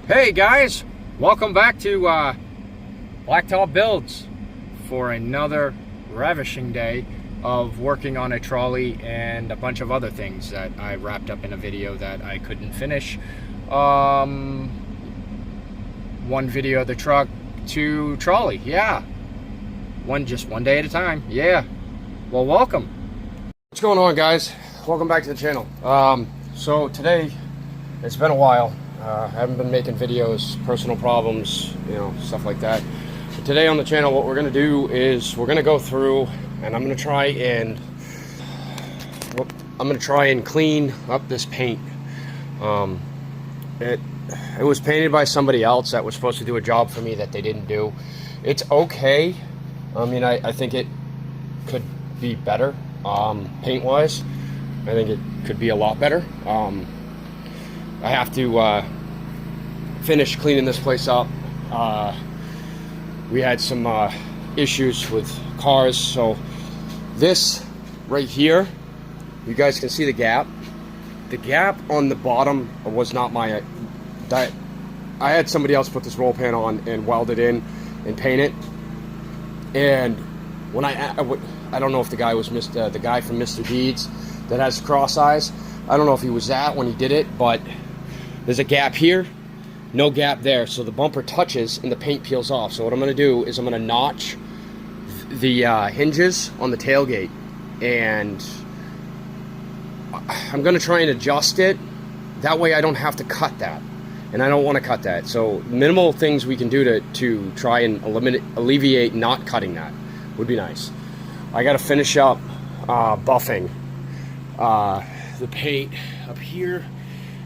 Hey guys, welcome back to Blacktop Builds for another ravishing day of working on a trolley and a bunch of other things that I wrapped up in a video that I couldn't finish. One video of the truck to trolley, yeah. Just one day at a time, yeah. Well, welcome. What's going on, guys? Welcome back to the channel. So today, it's been a while. I haven't been making videos, personal problems, stuff like that. But today on the channel, what we're going to do is we're going to go through and I'm going to try and clean up this paint. It was painted by somebody else that was supposed to do a job for me that they didn't do. It's okay. I mean, I think it could be better, paint-wise. I think it could be a lot better. I have to finish cleaning this place up. We had some issues with cars, so this right here, you guys can see the gap. The gap on the bottom was not my... I had somebody else put this roll pan on and weld it in and paint it. And when I don't know if the guy was the guy from Mr. Deeds that has cross eyes. I don't know if he was that when he did it, but there's a gap here, no gap there, so the bumper touches and the paint peels off. So what I'm going to do is I'm going to notch the hinges on the tailgate, and I'm going to try and adjust it. That way I don't have to cut that, and I don't want to cut that. So minimal things we can do to try and alleviate not cutting that would be nice. I got to finish up buffing the paint up here.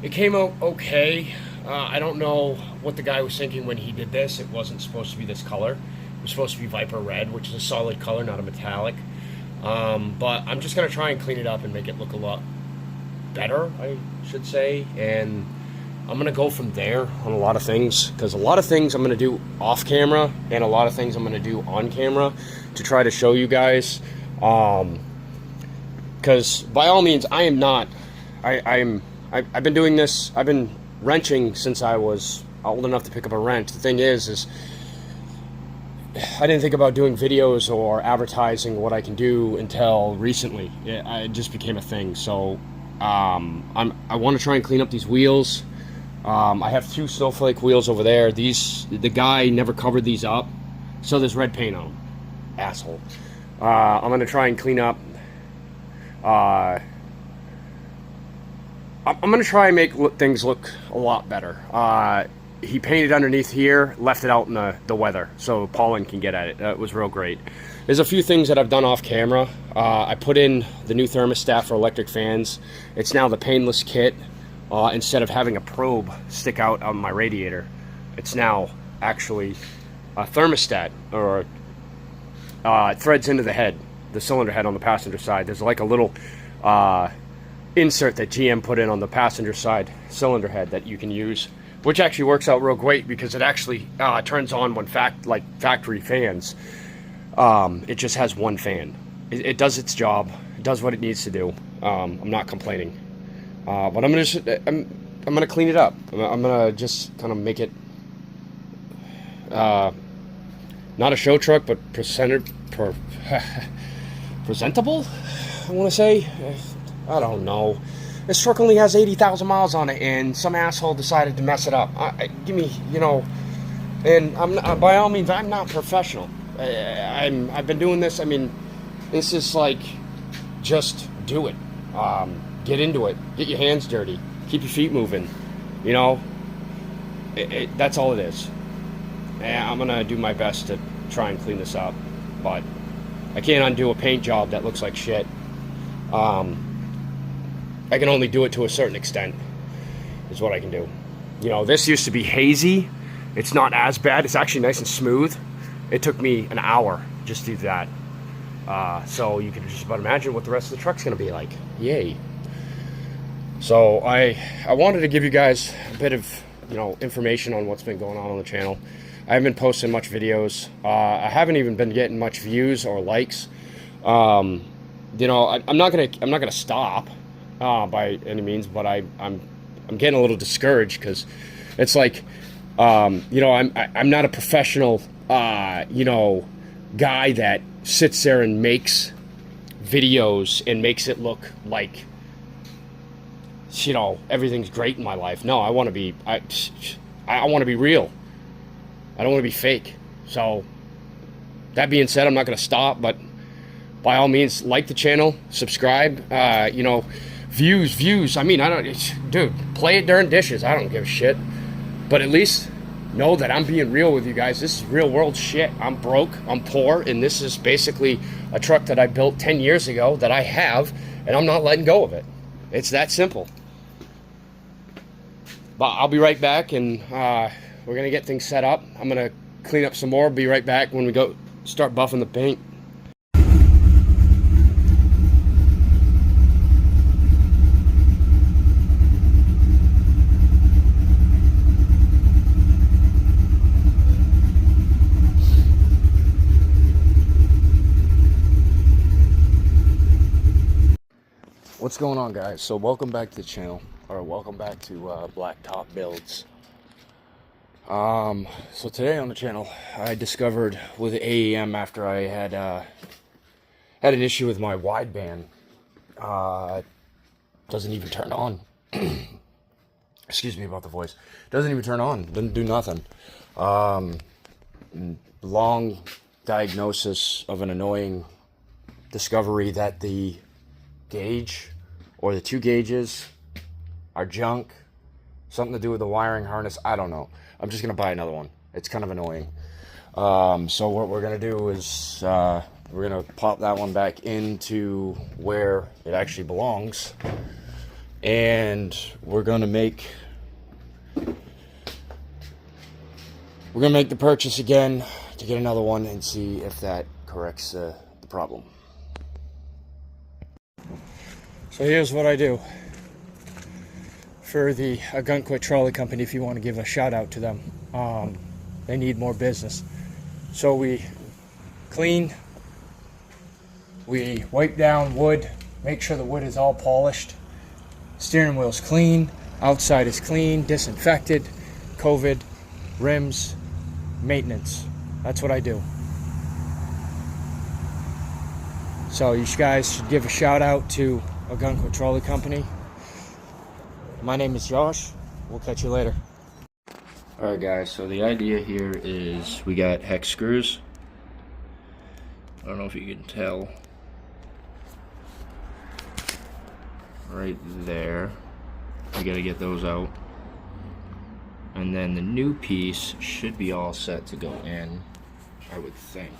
It came out okay. I don't know what the guy was thinking when he did this. It wasn't supposed to be this color. It was supposed to be Viper Red, which is a solid color, not a metallic. But I'm just going to try and clean it up and make it look a lot better, I should say. And I'm going to go from there on a lot of things, because a lot of things I'm going to do off camera and a lot of things I'm going to do on camera to try to show you guys. Because by all means, I am not... I've been doing this, I've been wrenching since I was old enough to pick up a wrench. The thing is I didn't think about doing videos or advertising what I can do until recently. It just became a thing. So I want to try and clean up these wheels. I have 2 snowflake wheels over there. The guy never covered these up, so there's red paint on them. Asshole. I'm going to try and clean up. I'm going to try and make things look a lot better. He painted underneath here, left it out in the weather so pollen can get at it. It was real great. There's a few things that I've done off camera. I put in the new thermostat for electric fans. It's now the painless kit. Instead of having a probe stick out on my radiator, it's now actually a thermostat, or it threads into the head, the cylinder head on the passenger side. There's like a little... insert that GM put in on the passenger side cylinder head that you can use, which actually works out real great because it actually turns on when like factory fans. It just has one fan. It does its job. It does what it needs to do. I'm not complaining, but I'm gonna clean it up. I'm gonna just kind of make it not a show truck, but presentable. I want to say. I don't know. This truck only has 80,000 miles on it, and some asshole decided to mess it up. Give me, and I'm by all means, I'm not professional. I've been doing this. I mean, this is like, just do it. Get into it. Get your hands dirty. Keep your feet moving. That's all it is. And I'm gonna do my best to try and clean this up, but I can't undo a paint job that looks like shit. I can only do it to a certain extent, is what I can do. This used to be hazy. It's not as bad. It's actually nice and smooth. It took me an hour just to do that. So you can just about imagine what the rest of the truck's going to be like. Yay. So I wanted to give you guys a bit of, information on what's been going on the channel. I haven't been posting much videos. I haven't even been getting much views or likes. I'm not gonna stop by any means, but I'm getting a little discouraged because It's like, you know, I'm not a professional, you know, guy that sits there and makes videos and makes it look like, you know, everything's great in my life. No, I want to be, I want to be real. I don't want to be fake. So that being said, I'm not going to stop, but by all means, like the channel, subscribe, you know, views. I mean, dude, play it during dishes. I don't give a shit. But at least know that I'm being real with you guys. This is real world shit. I'm broke, I'm poor, and this is basically a truck that I built 10 years ago that I have, and I'm not letting go of it. It's that simple. But I'll be right back, and we're going to get things set up. I'm going to clean up some more. Be right back when we go start buffing the paint. What's going on, guys? So welcome back to the channel, or welcome back to Blacktop Builds. So today on the channel, I discovered with AEM after I had had an issue with my wideband. Doesn't even turn on. Excuse me about the voice. Doesn't even turn on. Doesn't do nothing. Long diagnosis of an annoying discovery that the gauge or the two gauges are junk, something to do with the wiring harness. I don't know. I'm just gonna buy another one. It's kind of annoying. So what we're gonna do is we're gonna pop that one back into where it actually belongs, and we're gonna make the purchase again to get another one and see if that corrects the problem. So here's what I do for the oqunquit trolley company, if you want to give a shout out to them. They need more business. So we clean, we wipe down wood, make sure the wood is all polished, steering wheel's clean, outside is clean, disinfected, COVID, rims, maintenance. That's what I do. So you guys should give a shout out to oqunquit Trolley Company. My name is Josh. We'll catch you later. Alright guys, so the idea here is we got hex screws. I don't know if you can tell. Right there. We gotta get those out. And then the new piece should be all set to go in, I would think.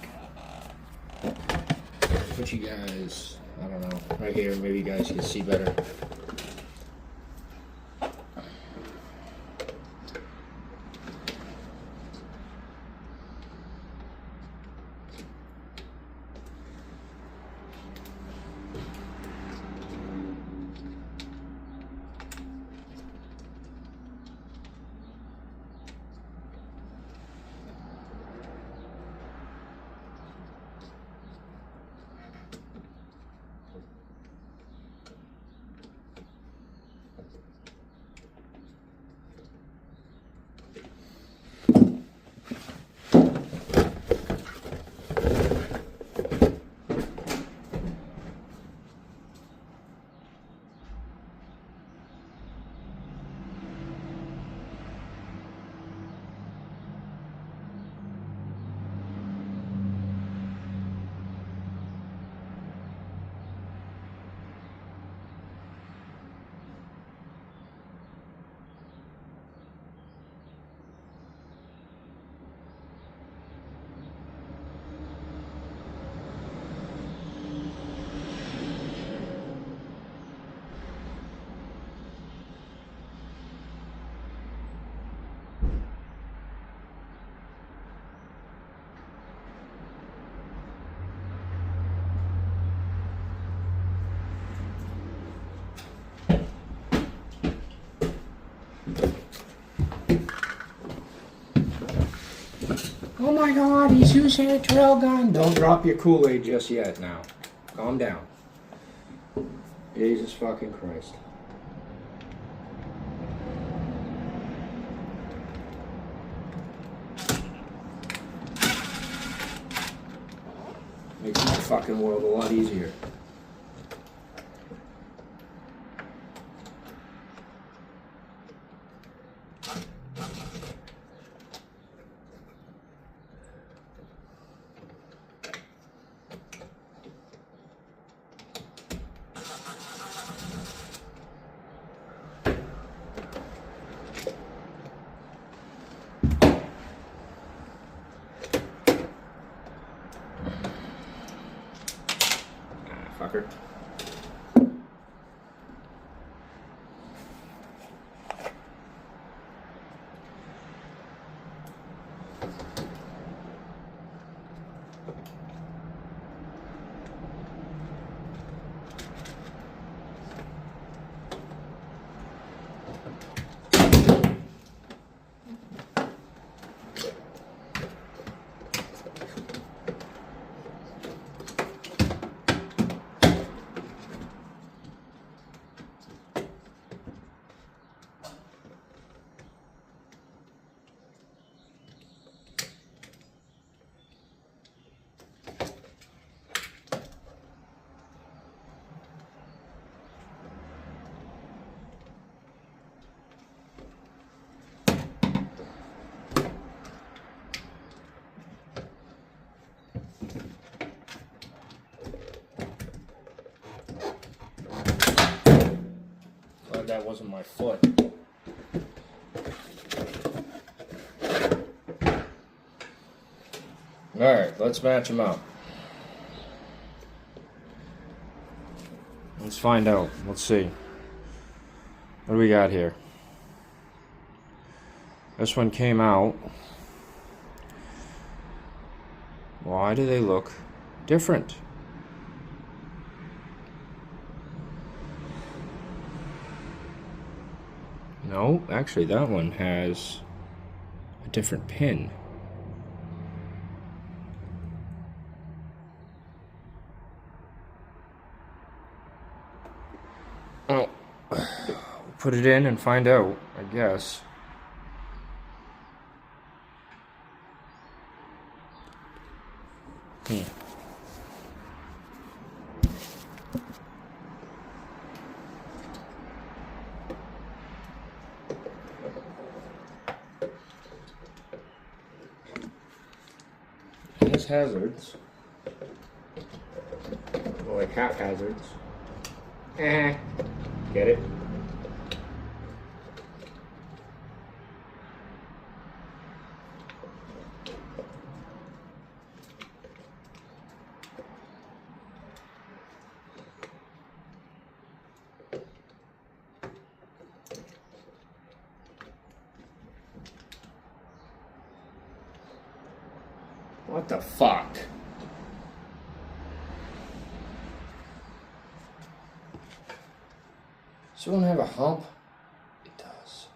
Put you guys, I don't know, right here, maybe you guys can see better. Oh my god, he's using a trail gun. Don't drop your Kool-Aid just yet now. Calm down. Jesus fucking Christ. fucking world a lot easier. Fucker. Glad that wasn't my foot. Alright, let's match them up. Let's find out. Let's see. What do we got here? This one came out. Why do they look different? No, actually that one has a different pin. Oh, put it in and find out, I guess. There's hazards. Well, like haphazards. Get it? What the fuck? Does it want to have a hump? It does.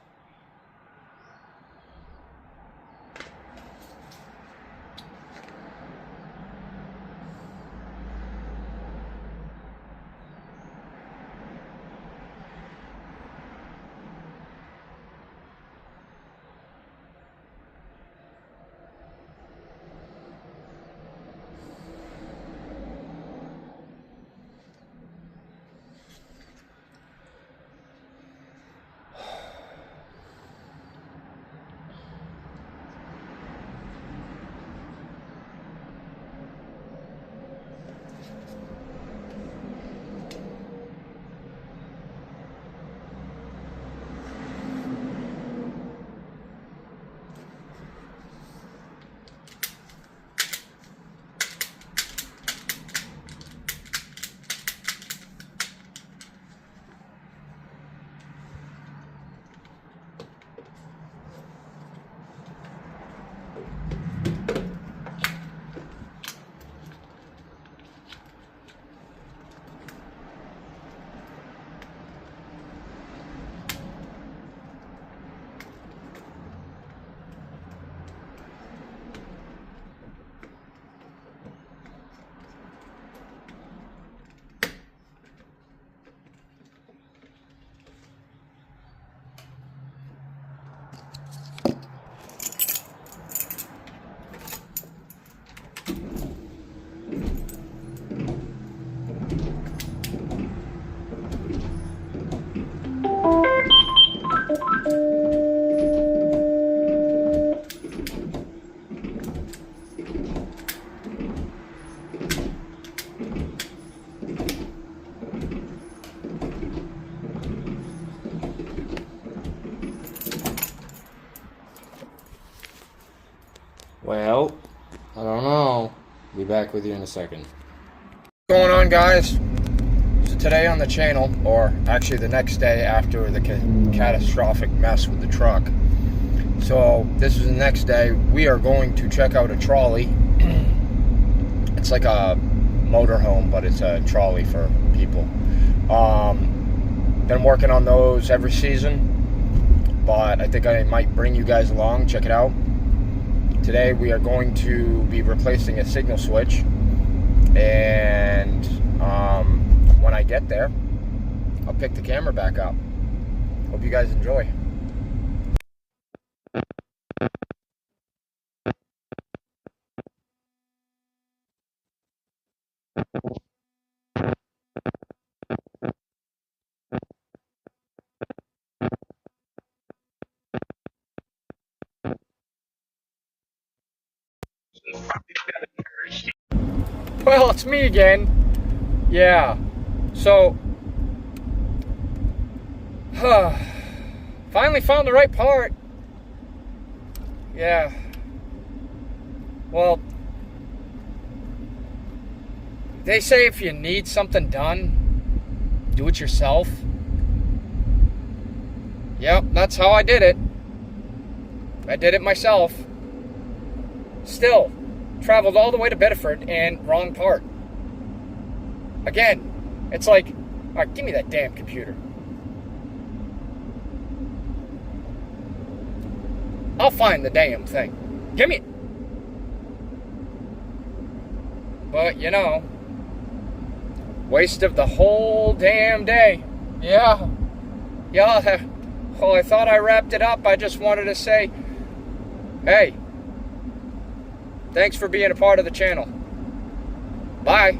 Well, I don't know. Be back with you in a second. What's going on, guys? So today on the channel, or actually the next day after the catastrophic mess with the truck. So this is the next day. We are going to check out a trolley. It's like a motorhome, but it's a trolley for people. Been working on those every season, but I think I might bring you guys along. Check it out. Today we are going to be replacing a signal switch, and when I get there, I'll pick the camera back up. Hope you guys enjoy. Well, it's me again. Yeah. So, finally found the right part. Yeah. Well, they say if you need something done, do it yourself. Yep, that's how I did it. I did it myself. Still, traveled all the way to Bedford and wrong part. Again, it's like, all right, give me that damn computer. I'll find the damn thing. Give me it. But, you know, waste of the whole damn day. Yeah. Yeah. Well, I thought I wrapped it up. I just wanted to say, hey, thanks for being a part of the channel. Bye.